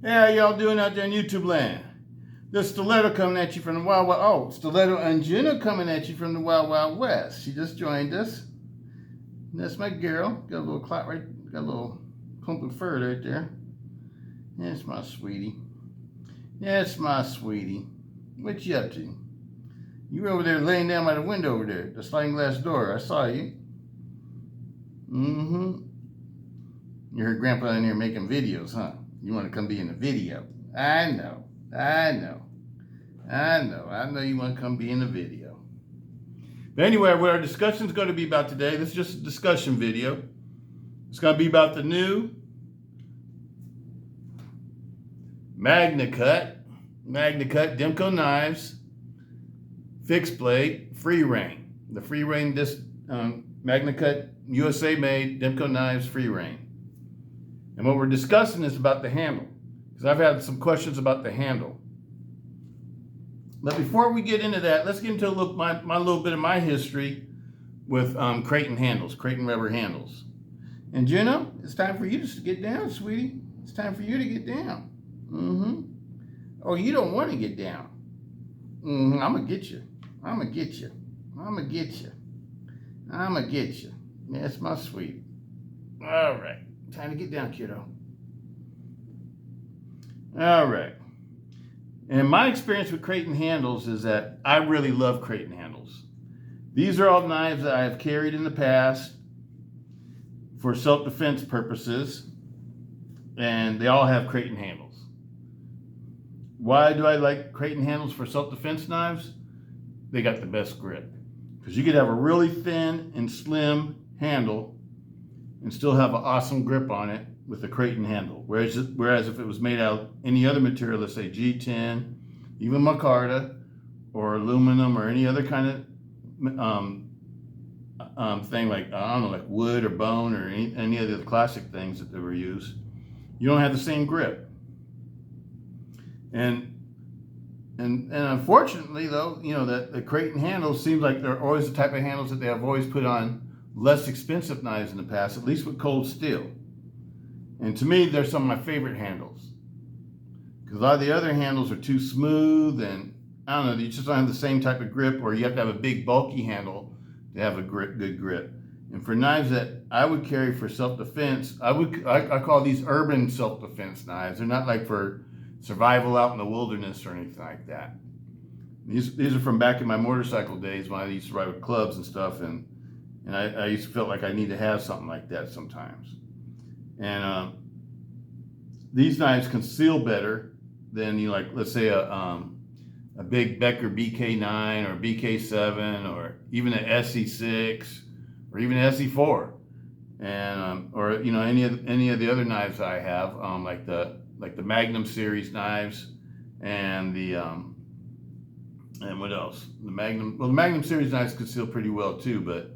Hey, how y'all doing out there in YouTube land? This Stiletto coming at you from the Wild Wild... Oh, Stiletto and Jenna coming at you from the Wild Wild West. She just joined us. And that's my girl. Got a little clot right... Got a little clump of fur right there. That's my sweetie. That's my sweetie. What you up to? You were over there laying down by the window over there. The sliding glass door. I saw you. Mm-hmm. You heard Grandpa in here making videos, huh? You want to come be in the video. I know you want to come be in the video. But anyway, what our discussion is going to be about today, this is just a discussion video. It's going to be about the new MagnaCut Demko Knives Fixed Blade FREEREIGN. The FREEREIGN MagnaCut USA made Demko Knives FREEREIGN. And what we're discussing is about the handle, because I've had some questions about the handle. But before we get into that, let's get into my little bit of my history with Kraton Rubber Handles. And Jenna, it's time for you to get down, sweetie. It's time for you to get down. Mm-hmm. Oh, you don't want to get down. Mm-hmm. I'm going to get you. I'm going to get you. I'm going to get you. I'm going to get you. That's my sweet. All right. Time to get down, kiddo. All right. And my experience with Kraton handles is that I really love Kraton handles. These are all knives that I have carried in the past for self-defense purposes, and they all have Kraton handles. Why do I like Kraton handles for self-defense knives? They got the best grip. Because you could have a really thin and slim handle and still have an awesome grip on it with a Kraton handle. Whereas if it was made out of any other material, let's say G10, even micarta, or aluminum, or any other kind of thing like, I don't know, like wood or bone or any of the classic things that they were used, you don't have the same grip. And unfortunately, though, you know, that the Kraton handles seems like they're always the type of handles that they have always put on less expensive knives in the past, at least with cold steel. And to me, they're some of my favorite handles. Because a lot of the other handles are too smooth, and I don't know, you just don't have the same type of grip, or you have to have a big bulky handle to have a good grip. And for knives that I would carry for self-defense, I call these urban self-defense knives. They're not like for survival out in the wilderness or anything like that. These are from back in my motorcycle days when I used to ride with clubs and stuff, and I used to feel like I need to have something like that sometimes. And these knives conceal better than let's say a big Becker BK9 or BK7 or even an SE6 or even an SE4, and or you know any of the other knives I have, like the Magnum series knives and the and what else? The Magnum series knives conceal pretty well too, but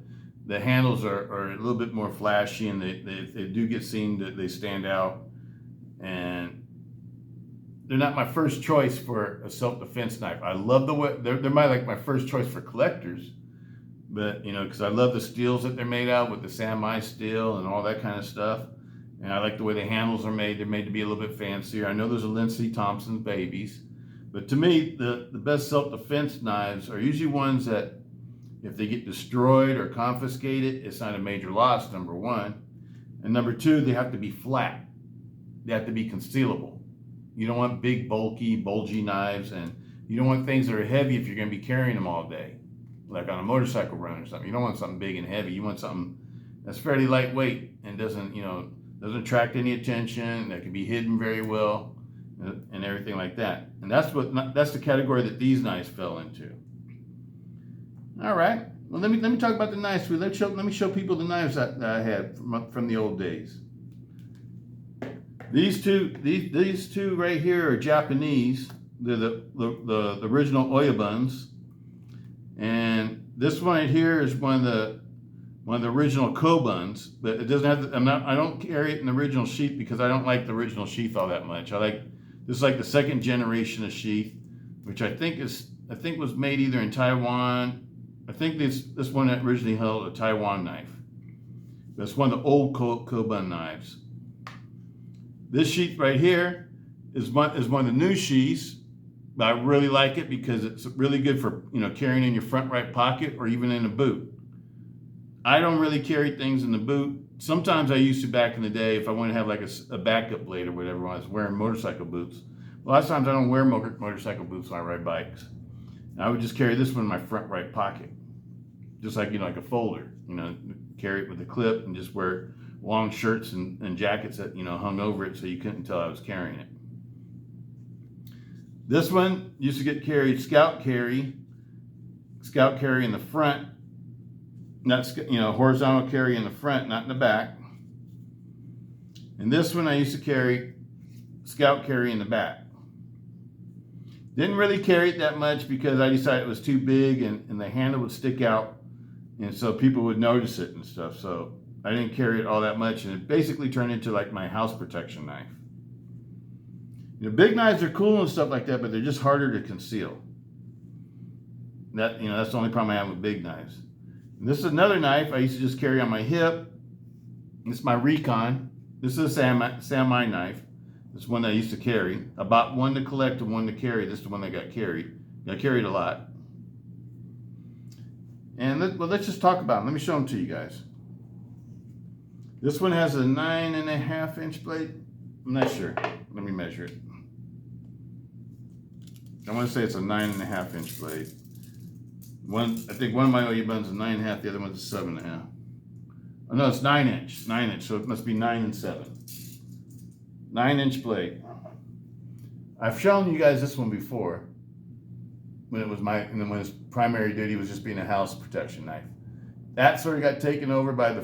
the handles are a little bit more flashy, and they do get seen, that they stand out, and they're not my first choice for a self-defense knife. I love the way they're my first choice for collectors, but you know, because I love the steels that they're made out with, the Samurai steel and all that kind of stuff, and I like the way the handles are made. They're made to be a little bit fancier. I know there's a Lindsay Thompson babies, but to me, the best self-defense knives are usually ones that, if they get destroyed or confiscated, it's not a major loss, number one. And number two, they have to be flat. They have to be concealable. You don't want big, bulgy knives, and you don't want things that are heavy if you're going to be carrying them all day, like on a motorcycle run or something. You don't want something big and heavy. You want something that's fairly lightweight and doesn't attract any attention, that can be hidden very well, and everything like that. And that's the category that these knives fell into. All right. Well, let me talk about the knives. Let me show people the knives that I had from the old days. These two right here are Japanese. They're the original Oyabuns, and this one right here is one of the original Kobuns. But it doesn't have. I don't carry it in the original sheath because I don't like the original sheath all that much. This is like the second generation of sheath, which I think was made either in Taiwan. I think this one originally held a Taiwan knife. That's one of the old Kobun knives. This sheath right here is one of the new sheaths. But I really like it because it's really good for, you know, carrying in your front right pocket or even in a boot. I don't really carry things in the boot. Sometimes I used to back in the day if I want to have like a backup blade or whatever when I was wearing motorcycle boots. A lot of times I don't wear motorcycle boots when I ride bikes. I would just carry this one in my front right pocket. Just like, you know, like a folder, you know, carry it with a clip and just wear long shirts and jackets that, you know, hung over it so you couldn't tell I was carrying it. This one used to get carried scout carry in the front, not, you know, horizontal carry in the front, not in the back. And this one I used to carry scout carry in the back. Didn't really carry it that much because I decided it was too big and the handle would stick out, and so people would notice it and stuff. So I didn't carry it all that much, and it basically turned into like my house protection knife. You know, big knives are cool and stuff like that, but they're just harder to conceal. That, you know, that's the only problem I have with big knives. And this is another knife I used to just carry on my hip. This is my Recon. This is a Samurai knife. This is one that I used to carry. I bought one to collect and one to carry. This is the one that got carried. I carried a lot. And let's just talk about them. Let me show them to you guys. This one has a 9.5 inch blade. I'm not sure. Let me measure it. I want to say it's a 9.5 inch blade. I think one of my Oyabuns is 9.5, the other one's 7.5. Oh no, it's 9 inch. 9 inch, so it must be 9 and 7. 9 inch blade. I've shown you guys this one before. When it was when its primary duty was just being a house protection knife. That sort of got taken over by the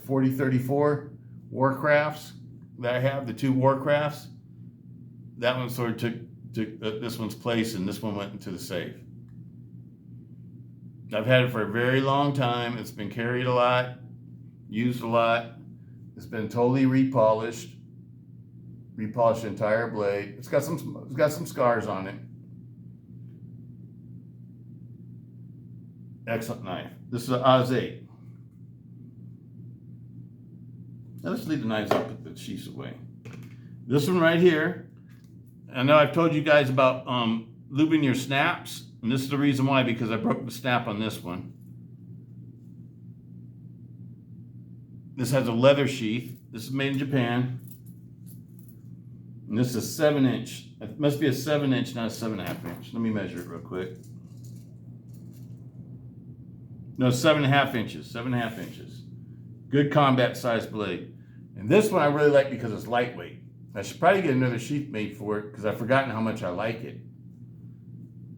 4034 Warcrafts that I have, the 2 Warcrafts. That one sort of took this one's place, and this one went into the safe. I've had it for a very long time. It's been carried a lot, used a lot. It's been totally repolished the entire blade. It's got some scars on it. Excellent knife. This is an Oz 8. Now let's leave the knives up, put the sheaths away. This one right here, I know I've told you guys about lubing your snaps, and this is the reason why, because I broke the snap on this one. This has a leather sheath. This is made in Japan. And this is a 7 inch. It must be a 7 inch, not a 7.5 inch. Let me measure it real quick. No, 7.5 inches. 7.5 inches. Good combat size blade. And this one I really like because it's lightweight. I should probably get another sheath made for it because I've forgotten how much I like it.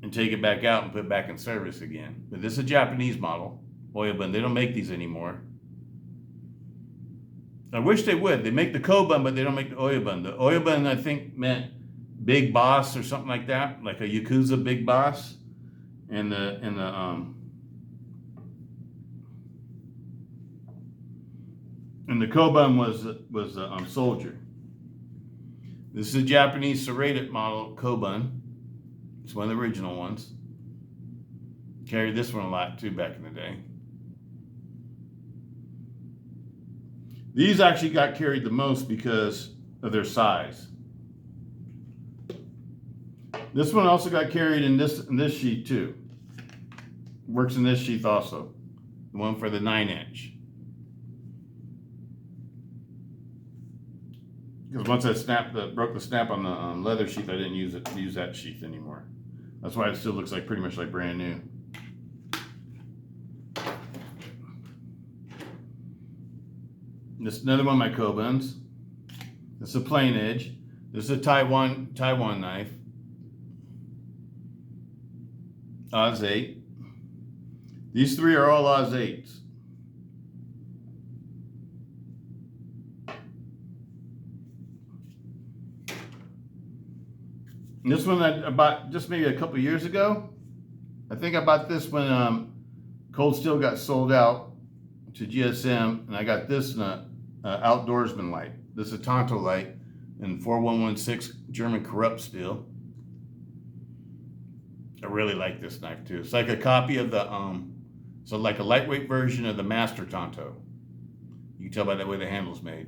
And take it back out and put it back in service again. But this is a Japanese model, Oyabun. They don't make these anymore. I wish they would. They make the Kobun, but they don't make the Oyabun. The Oyabun, I think, meant big boss or something like that, like a Yakuza big boss. And the Kobun was a soldier. This is a Japanese serrated model Kobun. It's one of the original ones. Carried this one a lot too back in the day. These actually got carried the most because of their size. This one also got carried in this sheath too. Works in this sheath also. The one for the 9 inch. Because once I broke the snap on the leather sheath, I didn't use that sheath anymore. That's why it still looks like pretty much like brand new. This is another one of my Kobuns. This is a plain edge. This is a Taiwan knife. Oz 8. These 3 are all Oz 8s. And this one I bought just maybe a couple years ago. I think I bought this when Cold Steel got sold out to GSM, and I got this in a outdoorsman light. This is a Tonto light in 4116 German corrupt steel. I really like this knife too. It's like a copy of the so like a lightweight version of the Master Tonto. You can tell by the way the handle's made.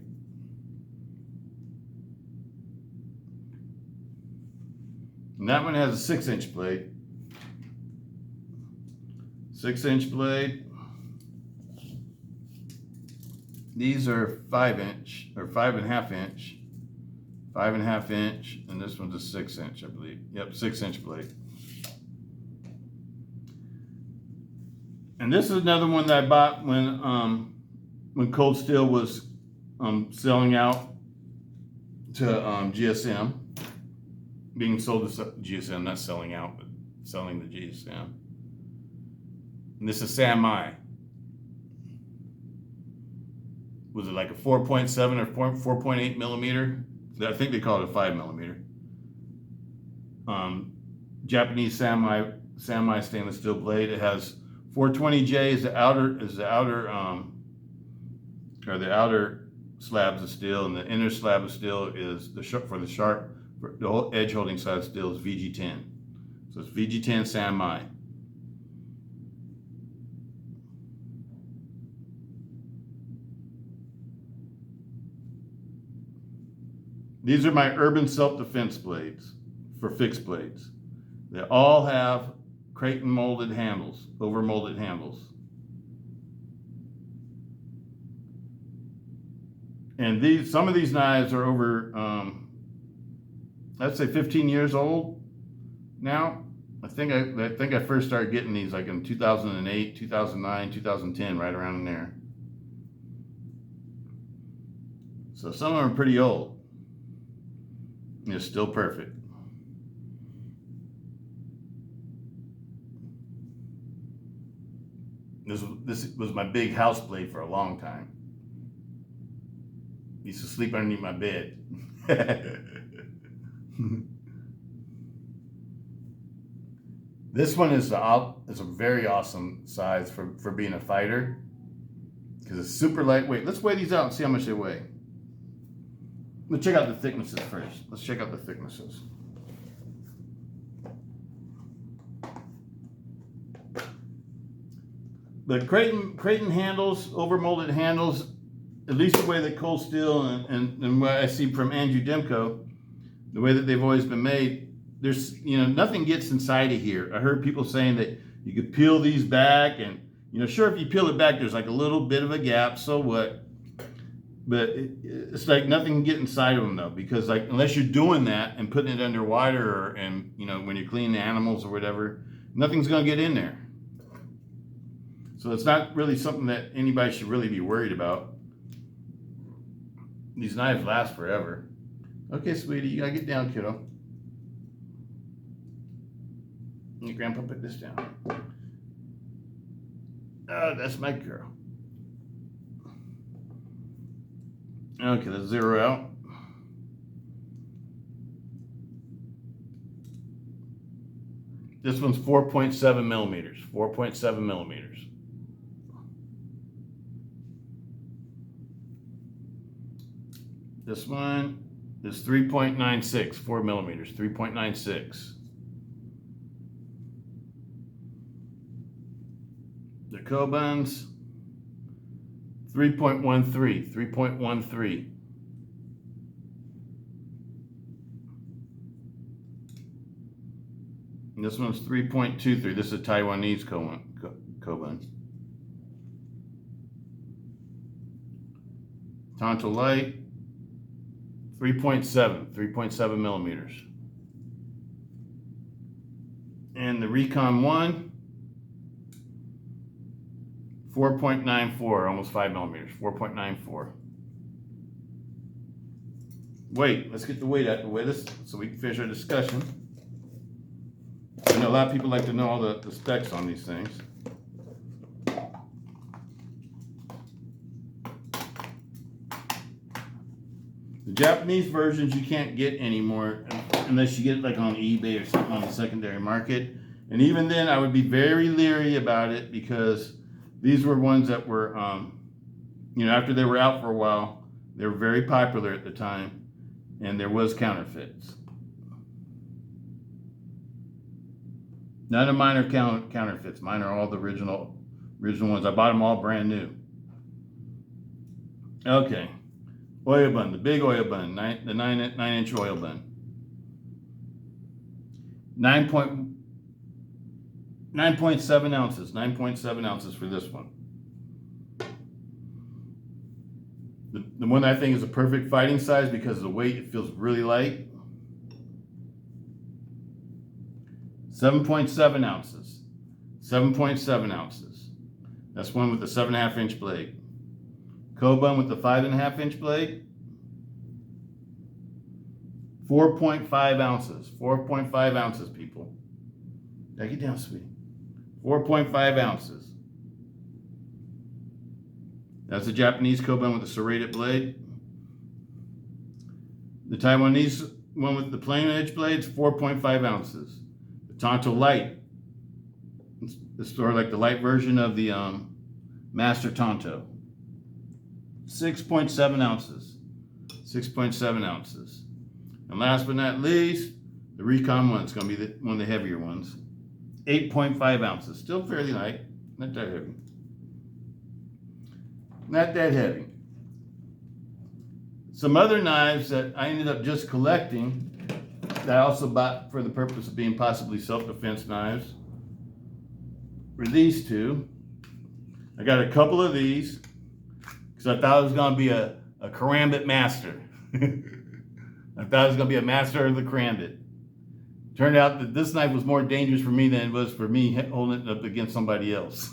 And that one has a 6-inch blade. 6-inch blade. These are 5-inch or 5.5 inch. 5.5 inch, and this one's a 6-inch, I believe. Yep, 6-inch blade. And this is another one that I bought when Cold Steel was selling out to GSM, being sold to GSM, not selling out, but selling to GSM. And this is Samurai. Was it like a 4.7 or 4.8 millimeter? I think they call it a 5 millimeter. Japanese Samurai stainless steel blade. It has 420J is the outer slabs of steel, and the inner slab of steel is the whole edge holding side of steel is VG10. So it's VG10 Samurai. These are my urban self-defense blades for fixed blades. They all have Kraton molded handles, over molded handles. And some of these knives are over, I'd say 15 years old now. I think I first started getting these like in 2008, 2009, 2010, right around in there. So some of them are pretty old. It's still perfect. This was my big house blade for a long time. Used to sleep underneath my bed. This one is a very awesome size for being a fighter because it's super lightweight. Let's weigh these out and see how much they weigh. Let's check out the thicknesses first. Let's check out the thicknesses. The Kraton handles, overmolded handles, at least the way that Cold Steel and what I see from Andrew Demko, the way that they've always been made, there's, nothing gets inside of here. I heard people saying that you could peel these back and, sure, if you peel it back, there's like a little bit of a gap, so what? But it's like nothing can get inside of them though, because like unless you're doing that and putting it under water and when you clean the animals or whatever, nothing's gonna get in there. So it's not really something that anybody should really be worried about. These knives last forever. Okay, sweetie, you gotta get down, kiddo. Your grandpa put this down. Oh, that's my girl. Okay, let's zero out. This one's 4.7 millimeters. 4.7 millimeters. This one is 3.96, 4 millimeters, 3.96. The Kobans, 3.13, 3.13. And this one's 3.23. This is a Taiwanese Koban. Tonto Light, 3.7 millimeters. And the Recon 1, 4.94, almost 5 millimeters, 4.94. Weight, let's get the weight out of the way so we can finish our discussion. I know a lot of people like to know all the specs on these things. The Japanese versions you can't get anymore unless you get it like on eBay or something on the secondary market. And even then I would be very leery about it because these were ones that were, after they were out for a while, they were very popular at the time, and there was counterfeits. None of mine are counterfeits. Mine are all the original ones. I bought them all brand new. Okay, oil bun, the big oil bun, the 9-inch oil bun. 9.7 ounces. 9.7 ounces for this one. The one I think is a perfect fighting size because of the weight. It feels really light. 7.7 ounces. 7.7 ounces. That's one with the 7.5 inch blade. Kobun with the 5.5 inch blade. 4.5 ounces. 4.5 ounces, people. Take it down, sweetie. 4.5 ounces. That's the Japanese Kobun with the serrated blade. The Taiwanese one with the plain edge blades, 4.5 ounces. The Tonto Light. It's sort of like the light version of the Master Tonto. 6.7 ounces. 6.7 ounces. And last but not least, the Recon one. It's going to be one of the heavier ones. 8.5 ounces. Still fairly light. Not that heavy. Not that heavy. Some other knives that I ended up just collecting that I also bought for the purpose of being possibly self-defense knives were these two. I got a couple of these because I thought it was going to be a karambit master. I thought it was going to be a master of the karambit. Turned out that this knife was more dangerous for me than it was for me holding it up against somebody else.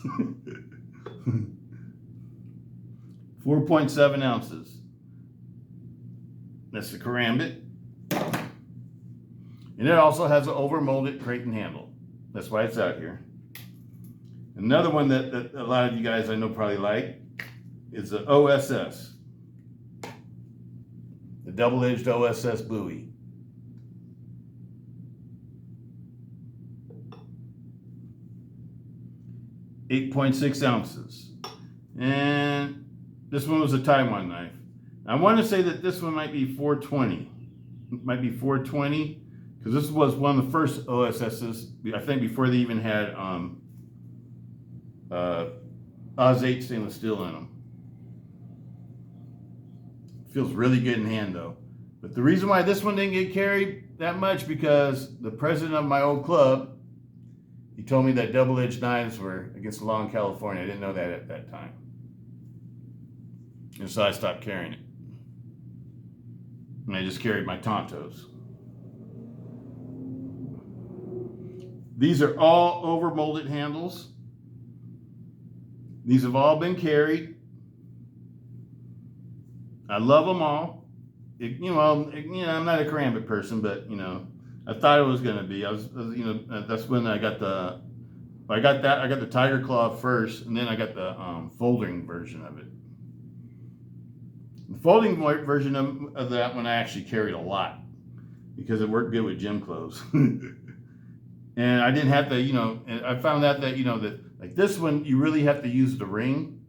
4.7 ounces. That's the karambit. And it also has an overmolded Kraton handle. That's why it's out here. Another one that a lot of you guys I know probably like is the OSS. The double-edged OSS Bowie. .6 ounces. And this one was a Taiwan knife. I want to say that this one might be 420. It might be 420 because this was one of the first OSSs, I think, before they even had Oz 8 stainless steel in them. Feels really good in hand though. But the reason why this one didn't get carried that much because the president of my old club, he told me that double-edged knives were against the law in California. I didn't know that at that time. And so I stopped carrying it. And I just carried my Tontos. These are all over-molded handles. These have all been carried. I love them all. I'm not a karambit person, but I thought it was going to be. That's when I got I got the Tiger Claw first, and then I got the folding version of it. The folding version of that one I actually carried a lot because it worked good with gym clothes. And I didn't have to, and I found out that, that like this one, you really have to use the ring.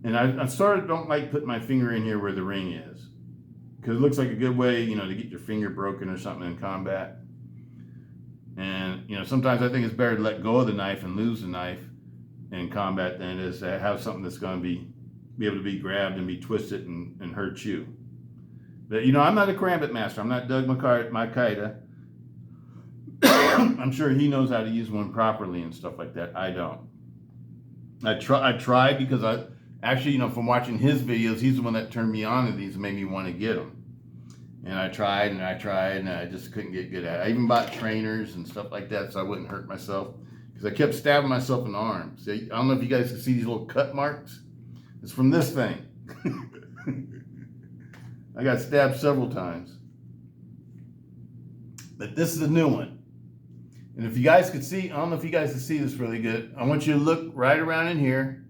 And I sort of don't like putting my finger in here where the ring is because it looks like a good way, to get your finger broken or something in combat. And, sometimes I think it's better to let go of the knife and lose the knife in combat than it is to have something that's going to be able to be grabbed and be twisted and hurt you. But, I'm not a karambit master. I'm not Doug Makita. I'm sure he knows how to use one properly and stuff like that. I don't. I tried because from watching his videos, he's the one that turned me on to these and made me want to get them. And I tried and I just couldn't get good at it. I even bought trainers and stuff like that so I wouldn't hurt myself because I kept stabbing myself in the arm. See, I don't know if you guys can see these little cut marks. It's from this thing. I got stabbed several times. But this is a new one. And if you guys could see, I don't know if you guys can see this really good. I want you to look right around in here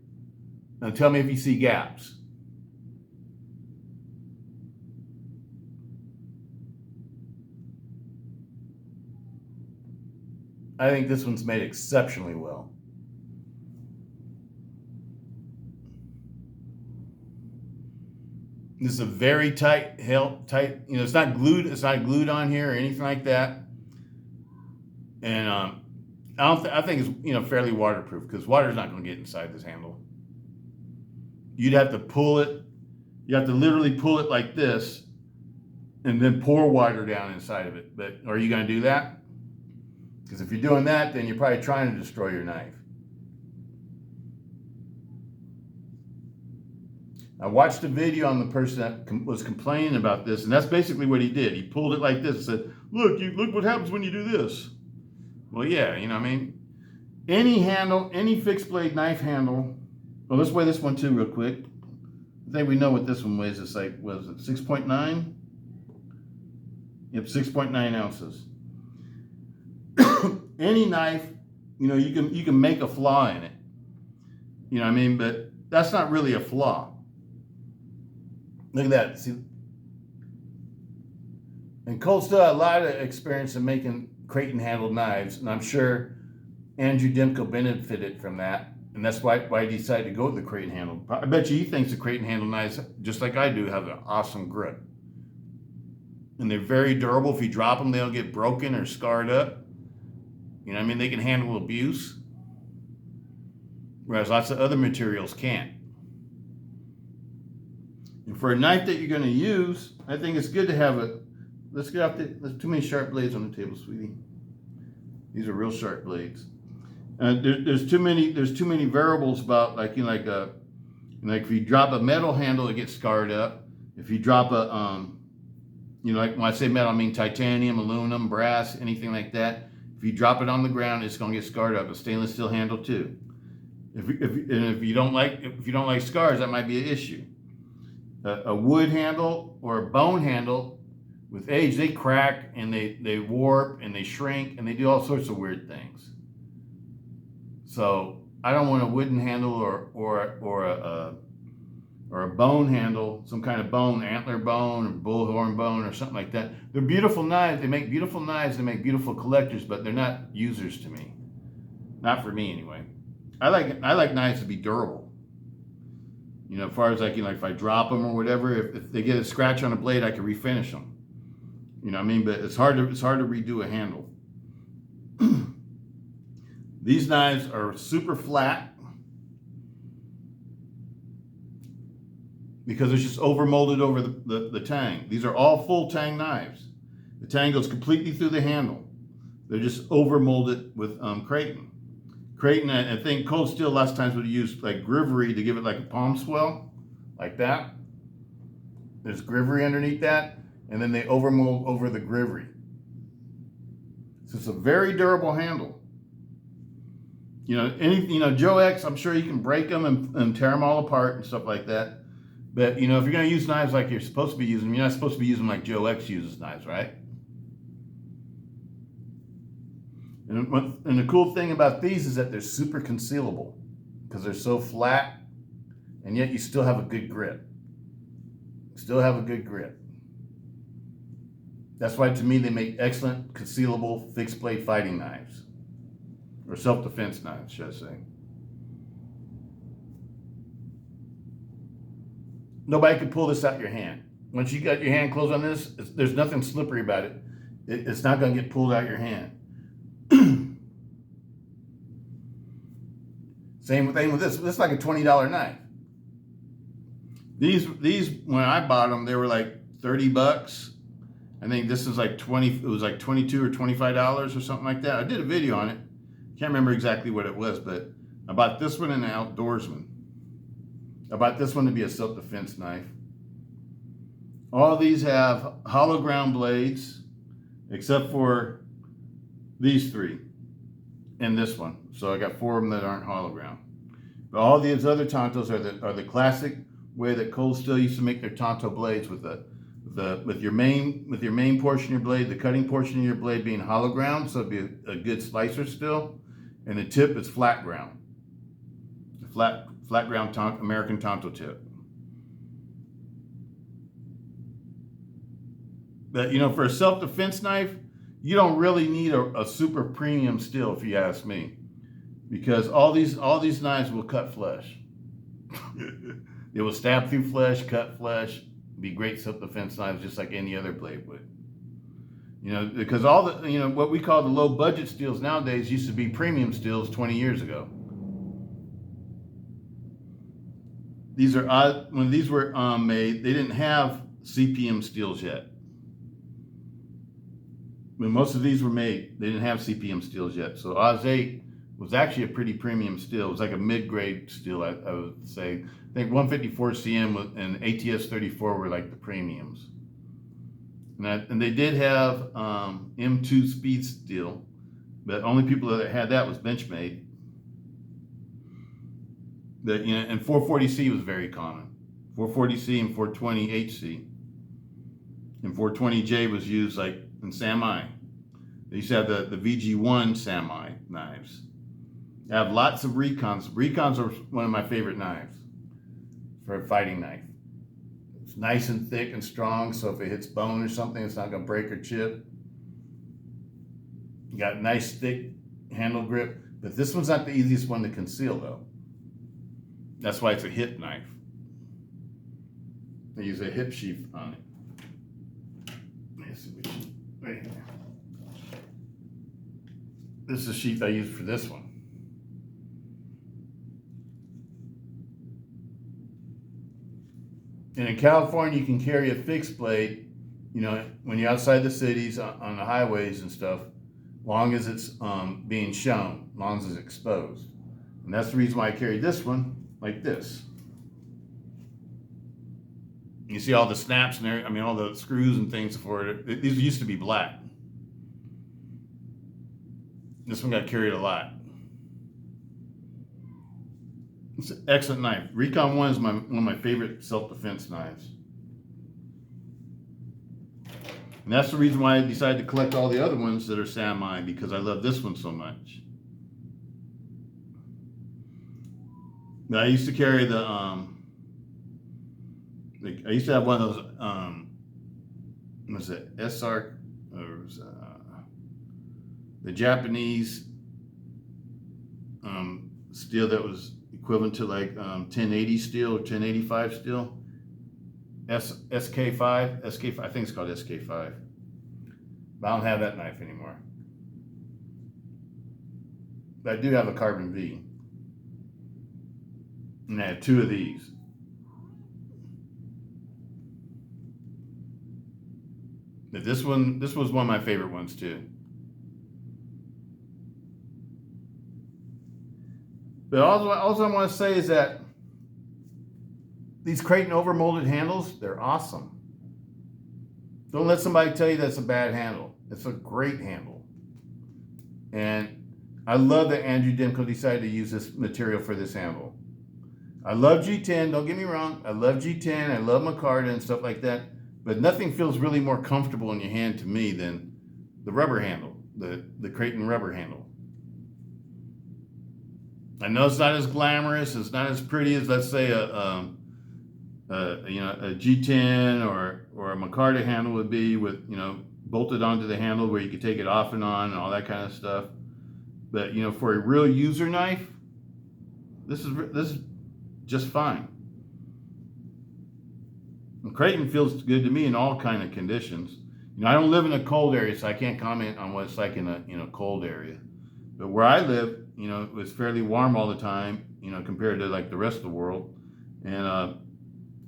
and tell me if you see gaps. I think this one's made exceptionally well. This is a very tight, it's not glued on here or anything like that. And I think it's fairly waterproof because water's not going to get inside this handle. You'd have to pull it. You have to literally pull it like this and then pour water down inside of it. But are you going to do that? Because if you're doing that, then you're probably trying to destroy your knife. I watched a video on the person that was complaining about this, and that's basically what he did. He pulled it like this and said, look what happens when you do this. Well, yeah, you know what I mean? Any handle, any fixed blade knife handle, well, let's weigh this one too real quick. I think we know what this one weighs. It's like, what is it, 6.9? Yep, 6.9 ounces. Any knife, you know, you can make a flaw in it. You know what I mean? But that's not really a flaw. Look at that. See? And Cole still had a lot of experience in making Kraton handled knives, and I'm sure Andrew Demko benefited from that, and that's why he decided to go with the Kraton handle. I bet you he thinks the Kraton handled knives, just like I do, have an awesome grip. And they're very durable. If you drop them, they don't get broken or scarred up. You know what I mean? They can handle abuse, whereas lots of other materials can't. And for a knife that you're going to use, I think it's good to have a, let's get off there's too many sharp blades on the table, sweetie. These are real sharp blades. There's too many variables about, like, you know, like if you drop a metal handle, it gets scarred up. If you drop a, you know, like when I say metal, I mean titanium, aluminum, brass, anything like that. If you drop it on the ground, it's going to get scarred up. A stainless steel handle too. If you don't like scars, that might be an issue. A wood handle or a bone handle, with age, they crack and they warp and they shrink and they do all sorts of weird things. So I don't want a wooden handle or a bone handle, some kind of bone, antler bone or bullhorn bone or something like that. They're beautiful knives. They make beautiful knives. They make beautiful collectors, but they're not users to me. Not for me anyway. I like knives to be durable. You know, as far as, like, you know, if I drop them or whatever, if they get a scratch on a blade, I can refinish them. You know what I mean? But it's hard to redo a handle. These knives are super flat because it's just over molded over the tang. These are all full tang knives. The tang goes completely through the handle. They're just over molded with Kraton. Kraton, I think cold steel last times would use like grivery to give it like a palm swell, like that. There's grivery underneath that, and then they overmold over the grivery. So it's a very durable handle. You know, Joe X, I'm sure you can break them and tear them all apart and stuff like that. But, you know, if you're going to use knives like you're supposed to be using them, you're not supposed to be using them like Joe X uses knives, right? And the cool thing about these is that they're super concealable because they're so flat, and yet you still have a good grip. Still have a good grip. That's why, to me, they make excellent concealable fixed blade fighting knives, or self-defense knives, should I say. Nobody can pull this out your hand. Once you got your hand closed on this, there's nothing slippery about it. It's not going to get pulled out your hand. Same thing with this. This is like a $20 knife. These when I bought them, they were like 30 bucks. I think this is like 20. It was like 22 or $25 or something like that. I did a video on it. Can't remember exactly what it was, but I bought this one in an Outdoorsman. I bought this one to be a self-defense knife. All these have hollow ground blades, except for these three and this one. So I got 4 of them that aren't hollow ground. But all these other Tontos are the classic way that Cold Steel used to make their Tonto blades, with your main portion of your blade, the cutting portion of your blade being hollow ground, so it'd be a good slicer still, and the tip is flat ground. The flat ground American Tonto tip. But, you know, for a self-defense knife, you don't really need a super premium steel, if you ask me, because all these knives will cut flesh. They will stab through flesh, cut flesh, be great self-defense knives, just like any other blade would. You know, because all the, you know, what we call the low budget steels nowadays used to be premium steels 20 years ago. These are when these were made, they didn't have CPM steels yet. when most of these were made, they didn't have CPM steels yet. So Oz 8 was actually a pretty premium steel. It was like a mid-grade steel, I would say. I think 154 CM and ATS 34 were like the premiums. And they did have M2 speed steel, but only people that had that was Benchmade. But, you know, and 440C was very common. 440C and 420HC. And 420J was used like in Sami. They used to have the VG1 Sami knives. I have lots of Recons. Recons are one of my favorite knives for a fighting knife. It's nice and thick and strong, so if it hits bone or something, it's not going to break or chip. You got nice thick handle grip, but this one's not the easiest one to conceal though. That's why it's a hip knife. They use a hip sheath on it. Let me see which sheath. Right here. This is the sheath I use for this one. And in California, you can carry a fixed blade, you know, when you're outside the cities, on the highways and stuff, long as it's being shown, long as it's exposed. And that's the reason why I carry this one like this. You see all the snaps and I mean, all the screws and things for it. These used to be black. This one got carried a lot. It's an excellent knife. Recon 1 is one of my favorite self-defense knives. And that's the reason why I decided to collect all the other ones that are Sami, because I love this one so much. Now, I used to carry the, I used to have one of those, what was it, SR, or was, the Japanese steel that was equivalent to like 1080 steel or 1085 steel. SK5, I think it's called SK5. But I don't have that knife anymore. But I do have a carbon V. And I had two of these. But this was one of my favorite ones too. But all I want to say is that these Kraton overmolded handles, they're awesome. Don't let somebody tell you that's a bad handle. It's a great handle. And I love that Andrew Demko decided to use this material for this handle. I love G10, don't get me wrong. I love G10, I love micarta and stuff like that. But nothing feels really more comfortable in your hand to me than the rubber handle, the Kraton rubber handle. I know it's not as glamorous, it's not as pretty as, let's say, a G10 or a micarta handle would be, with, you know, bolted onto the handle where you could take it off and on and all that kind of stuff. But, you know, for a real user knife, this is just fine. And Kraton feels good to me in all kind of conditions. You know, I don't live in a cold area, so I can't comment on what it's like in a cold area. But where I live, you know, it was fairly warm all the time, you know, compared to like the rest of the world. And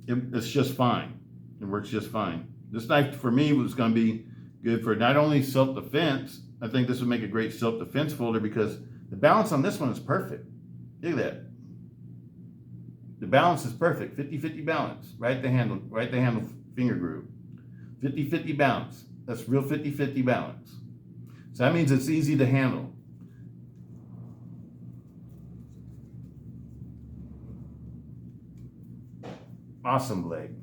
it's just fine. It works just fine. This knife for me was going to be good for not only self-defense. I think this would make a great self-defense folder because the balance on this one is perfect. Look at that. The balance is perfect. 50-50 balance. Right at the handle finger groove. 50-50 balance. That's real 50-50 balance. So that means it's easy to handle. Awesome blade.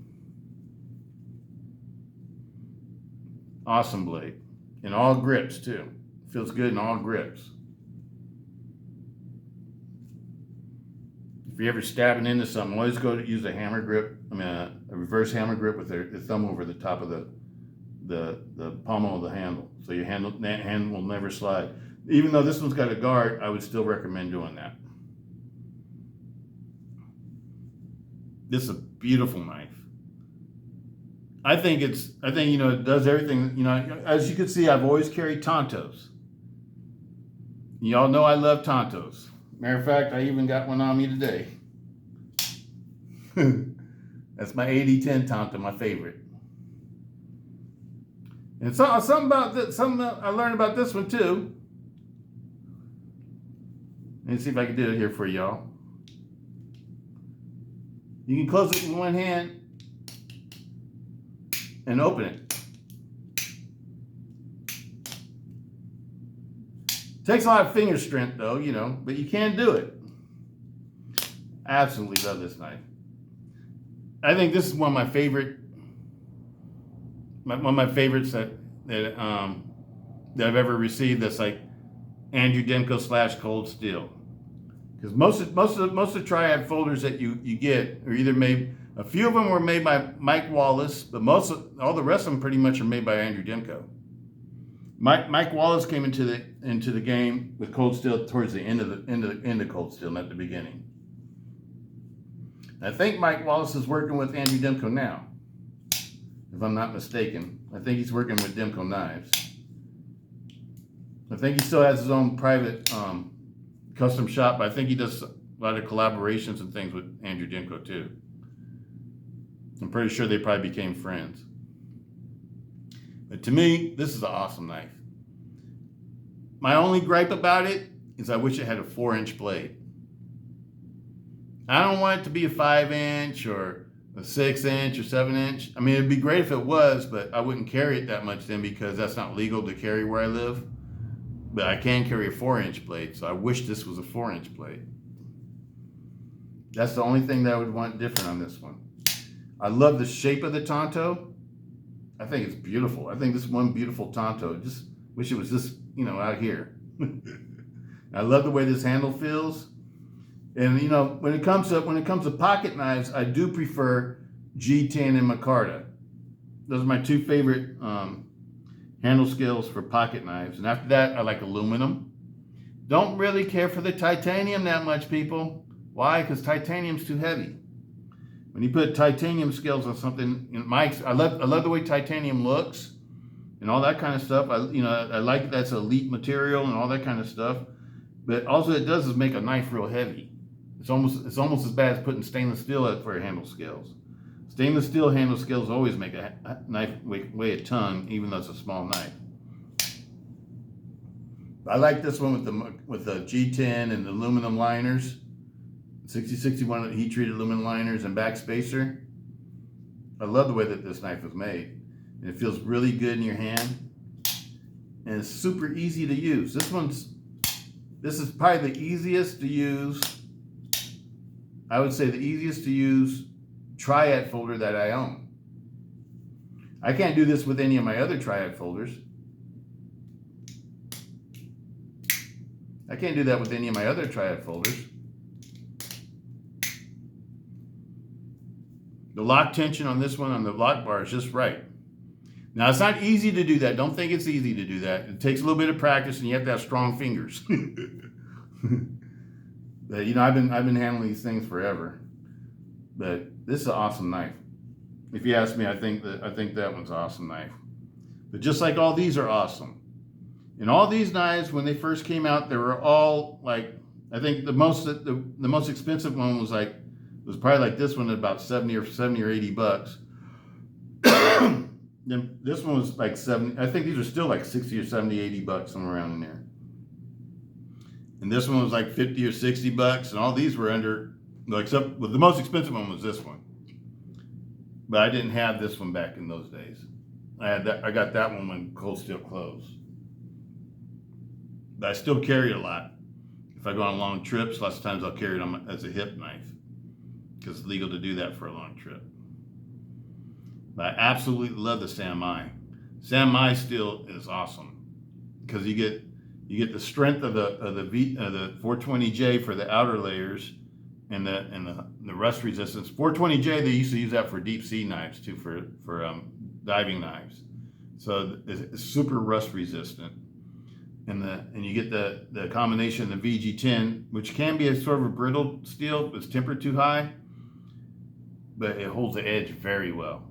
Awesome blade. In all grips too. Feels good in all grips. If you're ever stabbing into something, always go to use a hammer grip. I mean, a reverse hammer grip with the thumb over the top of the pommel of the handle. So your hand will never slide. Even though this one's got a guard, I would still recommend doing that. This is a beautiful knife. I think you know, it does everything. You know, as you can see, I've always carried Tontos. Y'all know I love Tontos. Matter of fact, I even got one on me today. That's my 80-10 Tonto, my favorite. And something about this, something I learned about this one too. Let me see if I can do it here for y'all. You can close it with one hand and open it. Takes a lot of finger strength though, you know, but you can do it. I absolutely love this knife. I think this is one of my favorites that I've ever received. That's like Andrew Demko / Cold Steel. Because most of the triad folders that you get are either made. A few of them were made by Mike Wallace, but all the rest of them pretty much are made by Andrew Demko. Mike Wallace came into the game with Cold Steel towards the end of Cold Steel, not the beginning. I think Mike Wallace is working with Andrew Demko now, if I'm not mistaken. I think he's working with Demko Knives. I think he still has his own private custom shop, but I think he does a lot of collaborations and things with Andrew Demko too. I'm pretty sure they probably became friends. But to me, this is an awesome knife. My only gripe about it is I wish it had a 4-inch blade. I don't want it to be a 5-inch or a 6-inch or 7-inch. I mean, it'd be great if it was, but I wouldn't carry it that much then because that's not legal to carry where I live. But I can carry a 4-inch blade, so I wish this was a 4-inch blade. That's the only thing that I would want different on this one. I love the shape of the Tonto. I think it's beautiful. I think this is one beautiful Tonto. Just wish it was this, you know, out here. I love the way this handle feels. And you know, when it comes to pocket knives, I do prefer G10 and micarta. Those are my two favorite handle scales for pocket knives. And after that, I like aluminum. Don't really care for the titanium that much, people. Why? Because titanium's too heavy. When you put titanium scales on something, I love the way titanium looks and all that kind of stuff. I like that's elite material and all that kind of stuff. But also it does is make a knife real heavy. It's almost as bad as putting stainless steel out for handle scales. Stainless steel handle scales always make a knife weigh a ton, even though it's a small knife. I like this one with the G10 and the aluminum liners, 6061 heat treated aluminum liners and back spacer. I love the way that this knife is made. And it feels really good in your hand, and it's super easy to use. This is probably the easiest to use. I would say the easiest to use triad folder that I own. I can't do this with any of my other triad folders. I can't do that with any of my other triad folders. The lock tension on this one on the lock bar is just right. Now it's not easy to do that. Don't think it's easy to do that. It takes a little bit of practice and you have to have strong fingers. But, you know, I've been handling these things forever. But this is an awesome knife. If you ask me, I think that one's an awesome knife. But just like all these are awesome. And all these knives, when they first came out, they were all like, I think the most expensive one was probably like this one at about 70 or 80 bucks. Then this one was like 70. I think these are still like 60 or 70, 80 bucks, somewhere around in there. And this one was like 50 or 60 bucks, and all these were under, except the most expensive one was this one. But I didn't have this one back in those days. I got that one when Cold Steel closed. But I still carry it a lot. If I go on long trips, lots of times I'll carry it as a hip knife because it's legal to do that for a long trip. But I absolutely love the Sanmai. Sanmai steel is awesome because you get the strength of the 420J for the outer layers and the rust resistance. 420J, they used to use that for deep sea knives too, for diving knives. So it's super rust resistant. And you get the combination of the VG10, which can be a sort of a brittle steel, it's tempered too high, but it holds the edge very well.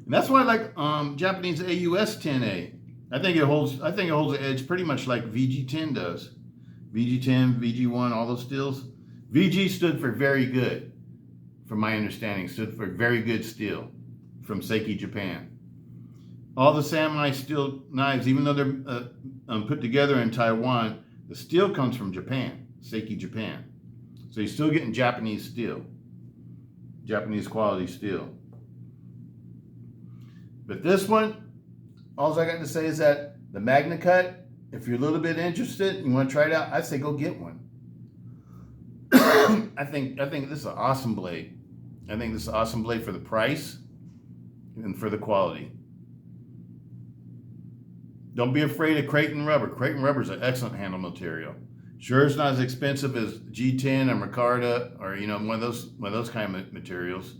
And that's why I like Japanese AUS 10A. I think it holds the edge pretty much like VG10 does. VG10, VG1, all those steels. VG stood for very good, from my understanding, stood for very good steel. from Seiki, Japan. All the samurai steel knives, even though they're put together in Taiwan, the steel comes from Japan, Seiki, Japan. So you're still getting Japanese steel, Japanese quality steel. But this one, all I got to say is that the MagnaCut, if you're a little bit interested, you want to try it out, I'd say go get one. I think this is an awesome blade. I think this is an awesome blade for the price and for the quality. Don't be afraid of Kraton Rubber. Kraton Rubber is an excellent handle material. Sure, it's not as expensive as G10 or Micarta or one of those kind of materials.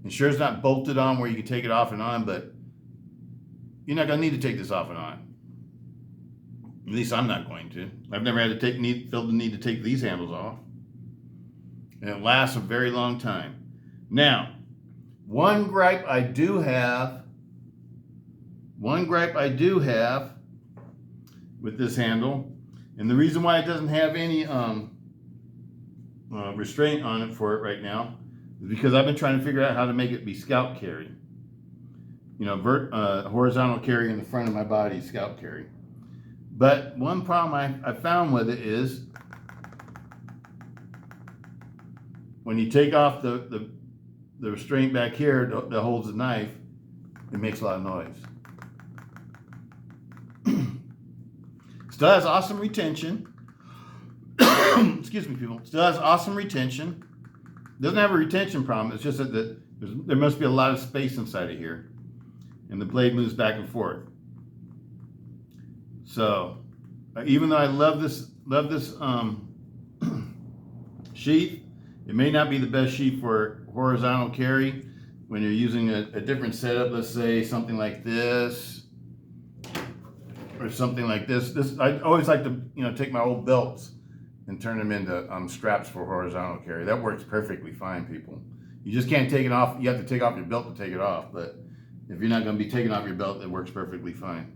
And sure, it's not bolted on where you can take it off and on, but you're not going to need to take this off and on. At least I'm not going to. I've never had to feel the need to take these handles off. And it lasts a very long time. Now, one gripe I do have with this handle, and the reason why it doesn't have any restraint on it for it right now is because I've been trying to figure out how to make it be scalp carry. Horizontal carry in the front of my body, scalp carry. But one problem I found with it is when you take off the restraint back here that holds the knife, it makes a lot of noise. Still has awesome retention. Excuse me, people. Still has awesome retention. Doesn't have a retention problem. It's just that there must be a lot of space inside of here, and the blade moves back and forth. So, even though I love this sheath, it may not be the best sheath for horizontal carry when you're using a different setup. Let's say something like this. Or something like this. I always like to, take my old belts and turn them into straps for horizontal carry. That works perfectly fine, people. You just can't take it off. You have to take off your belt to take it off. But if you're not going to be taking off your belt, it works perfectly fine.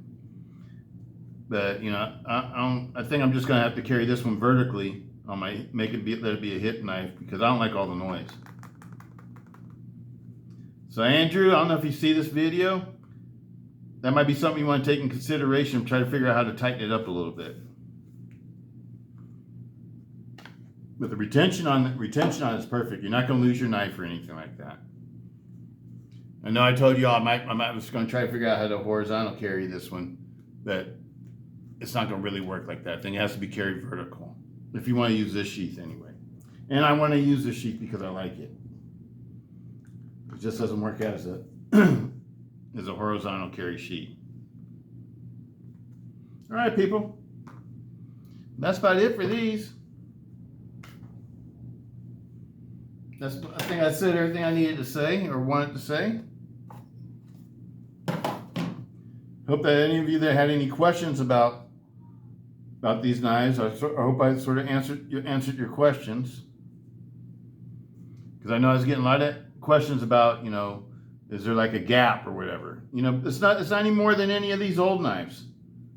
But I think I'm just going to have to carry this one vertically on my let it be a hip knife because I don't like all the noise. So Andrew, I don't know if you see this video. That might be something you want to take in consideration and try to figure out how to tighten it up a little bit. But the retention on it is perfect. You're not going to lose your knife or anything like that. I know I told you all I was going to try to figure out how to horizontal carry this one, but it's not going to really work like that. Thing has to be carried vertical if you want to use this sheath anyway. And I want to use this sheath because I like it. It just doesn't work out as a horizontal carry sheet. All right, people. That's about it for these. I think I said everything I needed to say or wanted to say. Hope that any of you that had any questions about these knives, I hope I sort of answered your questions. Because I know I was getting a lot of questions about, is there like a gap or whatever? It's not any more than any of these old knives.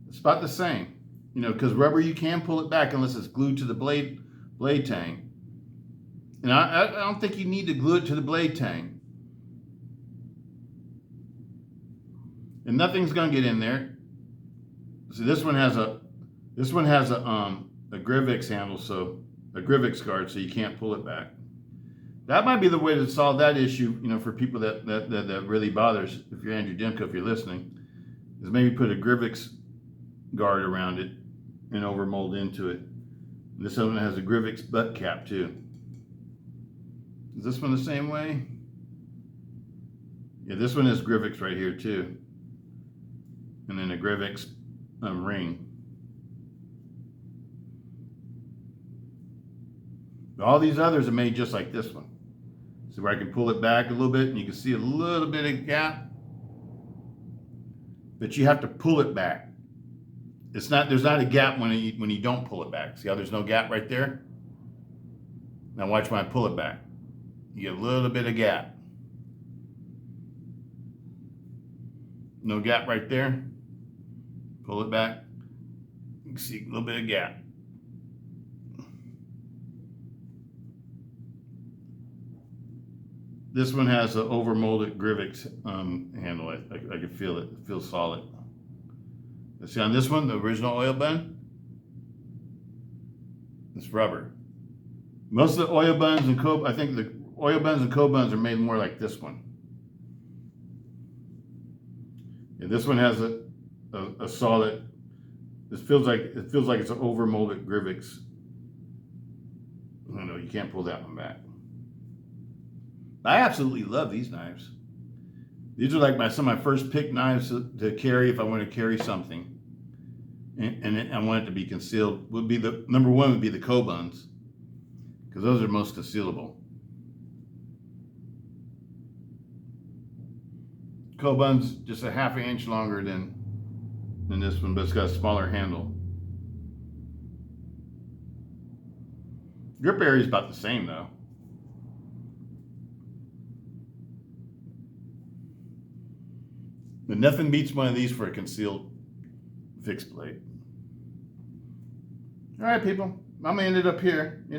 It's about the same. Because rubber, you can pull it back unless it's glued to the blade tang. And I don't think you need to glue it to the blade tang. And nothing's gonna get in there. So this one has a Grivix handle, so a Grivix guard, so you can't pull it back. That might be the way to solve that issue, for people that really bothers. If you're Andrew Demko, if you're listening, is maybe put a Grivix guard around it and overmold into it. This one has a Grivix butt cap too. Is this one the same way? Yeah, this one has Grivix right here too. And then a Grivix ring. All these others are made just like this one. So where I can pull it back a little bit and you can see a little bit of gap. But you have to pull it back. There's not a gap when you don't pull it back. See how there's no gap right there? Now watch when I pull it back. You get a little bit of gap. No gap right there. Pull it back. You can see a little bit of gap. This one has an over molded Kray-EX handle. I can feel it. It feels solid. Let's see on this one, the original oil bun. It's rubber. Most of the oil buns and I think the oil buns and buns are made more like this one. Yeah, this one has a solid. It feels like it's an over molded Kray-EX. I don't know. You can't pull that one back. I absolutely love these knives. These are like some of my first pick knives to carry if I want to carry something. And I want it to be concealed. Number one would be the buns, because those are most concealable. Buns just a half an inch longer than this one, but it's got a smaller handle. Grip area is about the same though. But nothing beats one of these for a concealed fixed blade. All right, people. I'm gonna end it off here. I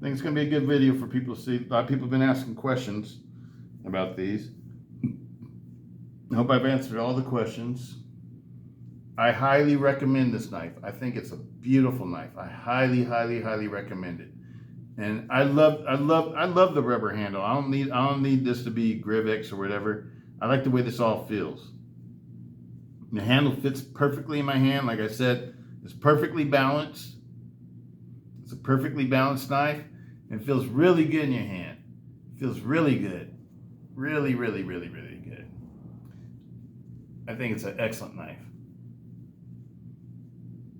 think it's gonna be a good video for people to see. A lot of people have been asking questions about these. I hope I've answered all the questions. I highly recommend this knife. I think it's a beautiful knife. I highly, highly, highly recommend it. And I love the rubber handle. I don't need this to be Kray-EX or whatever. I like the way this all feels. The handle fits perfectly in my hand. Like I said, it's perfectly balanced. It's a perfectly balanced knife. And it feels really good in your hand. It feels really good. Really, really, really, really good. I think it's an excellent knife.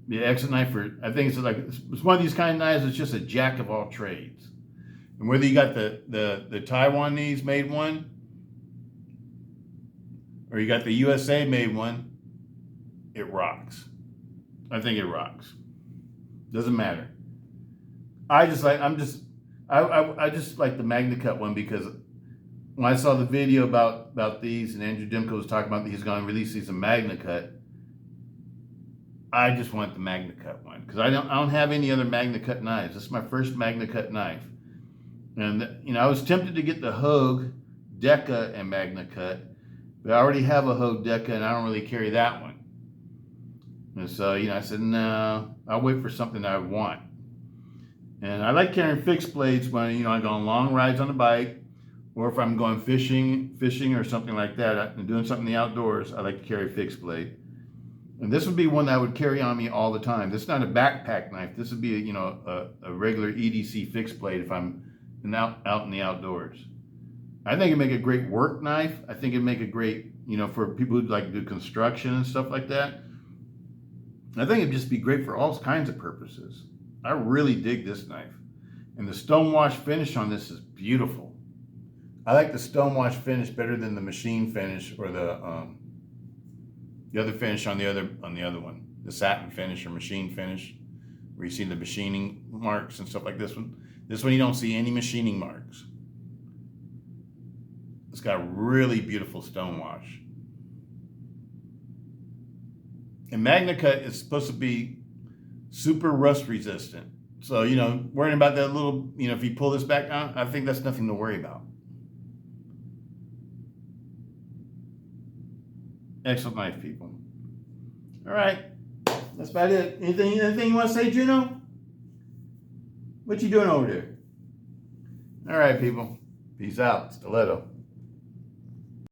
The excellent knife I think it's one of these kind of knives that's just a jack of all trades. And whether you got the Taiwanese made one, or you got the USA made one, it rocks. I think it rocks. Doesn't matter. I just like the MagnaCut one, because when I saw the video about these, and Andrew Demko was talking about that he's going to release these in MagnaCut, I just want the MagnaCut one, because I don't have any other MagnaCut knives. This is my first MagnaCut knife, and I was tempted to get the Hogue Deca and MagnaCut, but I already have a Hogue Deca, and I don't really carry that one. And so, I said, no, I'll wait for something I want. And I like carrying fixed blades when, I go on long rides on the bike, or if I'm going fishing or something like that, and doing something in the outdoors, I like to carry a fixed blade. And this would be one that I would carry on me all the time. This is not a backpack knife. This would be a regular EDC fixed blade if I'm out in the outdoors. I think it'd make a great work knife. I think it'd make a great, for people who like do construction and stuff like that. I think it'd just be great for all kinds of purposes. I really dig this knife. And the stonewash finish on this is beautiful. I like the stonewash finish better than the machine finish or the other finish on the other one. The satin finish or machine finish, where you see the machining marks and stuff like this one. This one you don't see any machining marks. It's got really beautiful stonewash. And MagnaCut is supposed to be super rust resistant. So, worrying about that little, if you pull this back on, I think that's nothing to worry about. Excellent knife, people. All right. That's about it. Anything you want to say, Juno? What you doing over there? All right, people. Peace out. Stiletto.